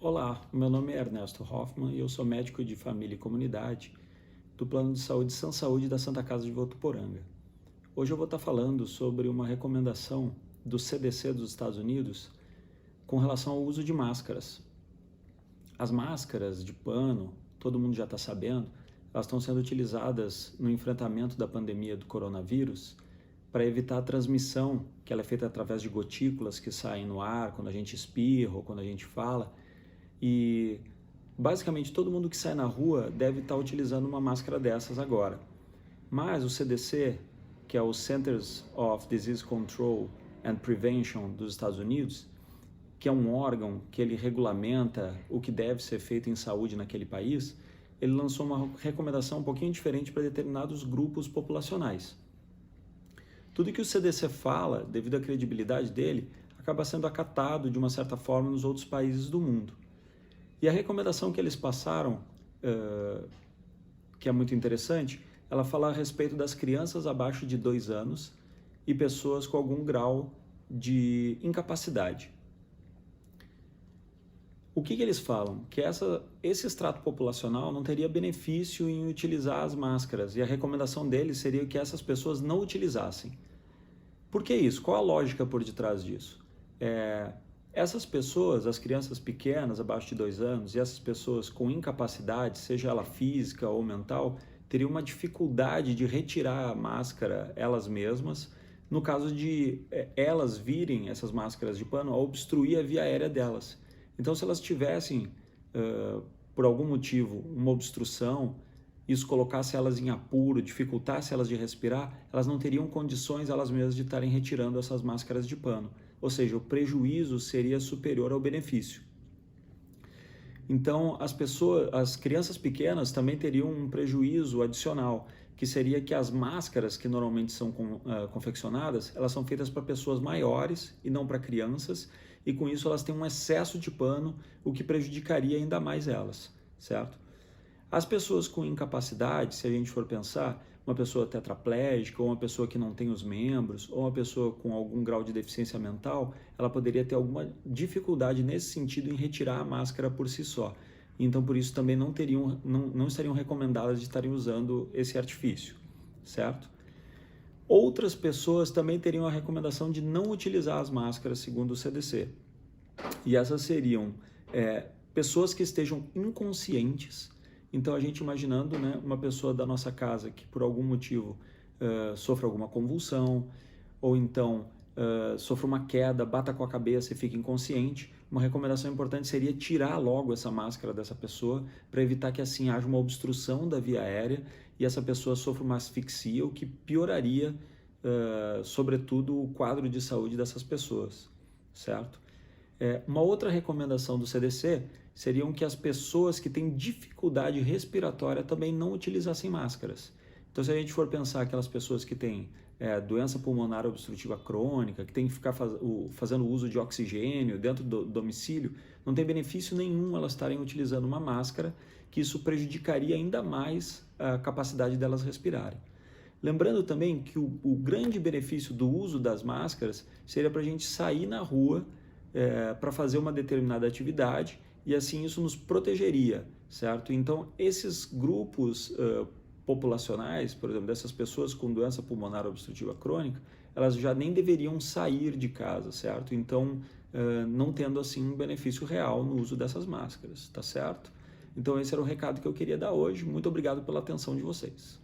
Olá, meu nome é Ernesto Hoffman e eu sou médico de família e comunidade do Plano de Saúde San Saúde da Santa Casa de Votuporanga. Hoje eu vou estar falando sobre uma recomendação do CDC dos Estados Unidos com relação ao uso de máscaras. As máscaras de pano, todo mundo já está sabendo, elas estão sendo utilizadas no enfrentamento da pandemia do coronavírus para evitar a transmissão, que ela é feita através de gotículas que saem no ar quando a gente espirra ou quando a gente fala. E basicamente todo mundo que sai na rua deve estar utilizando uma máscara dessas agora. Mas o CDC, que é o Centers of Disease Control and Prevention dos Estados Unidos, que é um órgão que ele regulamenta o que deve ser feito em saúde naquele país, ele lançou uma recomendação um pouquinho diferente para determinados grupos populacionais. Tudo que o CDC fala, devido à credibilidade dele, acaba sendo acatado de uma certa forma nos outros países do mundo. E a recomendação que eles passaram, que é muito interessante, ela fala a respeito das crianças abaixo de 2 anos e pessoas com algum grau de incapacidade. O que eles falam? Que esse extrato populacional não teria benefício em utilizar as máscaras, e a recomendação deles seria que essas pessoas não utilizassem. Por que isso? Qual a lógica por detrás disso? Essas pessoas, as crianças pequenas, abaixo de 2 anos, e essas pessoas com incapacidade, seja ela física ou mental, teriam uma dificuldade de retirar a máscara elas mesmas, no caso de elas virem essas máscaras de pano a obstruir a via aérea delas. Então, se elas tivessem, por algum motivo, uma obstrução, isso colocasse elas em apuro, dificultasse elas de respirar, elas não teriam condições elas mesmas de estarem retirando essas máscaras de pano. Ou seja, o prejuízo seria superior ao benefício. Então, as crianças pequenas também teriam um prejuízo adicional, que seria que as máscaras que normalmente são confeccionadas, elas são feitas para pessoas maiores e não para crianças, e com isso elas têm um excesso de pano, o que prejudicaria ainda mais elas, certo? As pessoas com incapacidade, se a gente for pensar, uma pessoa tetraplégica, ou uma pessoa que não tem os membros, ou uma pessoa com algum grau de deficiência mental, ela poderia ter alguma dificuldade nesse sentido em retirar a máscara por si só. Então, por isso, também não estariam recomendadas de estarem usando esse artifício, certo? Outras pessoas também teriam a recomendação de não utilizar as máscaras, segundo o CDC. E essas seriam pessoas que estejam inconscientes. Então, a gente imaginando, né, uma pessoa da nossa casa que por algum motivo sofre alguma convulsão, ou então sofre uma queda, bata com a cabeça e fica inconsciente, uma recomendação importante seria tirar logo essa máscara dessa pessoa para evitar que assim haja uma obstrução da via aérea e essa pessoa sofra uma asfixia, o que pioraria, sobretudo, o quadro de saúde dessas pessoas, certo? Uma outra recomendação do CDC seriam que as pessoas que têm dificuldade respiratória também não utilizassem máscaras. Então, se a gente for pensar aquelas pessoas que têm doença pulmonar obstrutiva crônica, que tem que ficar fazendo uso de oxigênio dentro do domicílio, não tem benefício nenhum elas estarem utilizando uma máscara, que isso prejudicaria ainda mais a capacidade delas respirarem. Lembrando também que o grande benefício do uso das máscaras seria para a gente sair na rua para fazer uma determinada atividade e assim isso nos protegeria, certo? Então, esses grupos populacionais, por exemplo, dessas pessoas com doença pulmonar obstrutiva crônica, elas já nem deveriam sair de casa, certo? Então, não tendo assim um benefício real no uso dessas máscaras, tá certo? Então, esse era o recado que eu queria dar hoje. Muito obrigado pela atenção de vocês.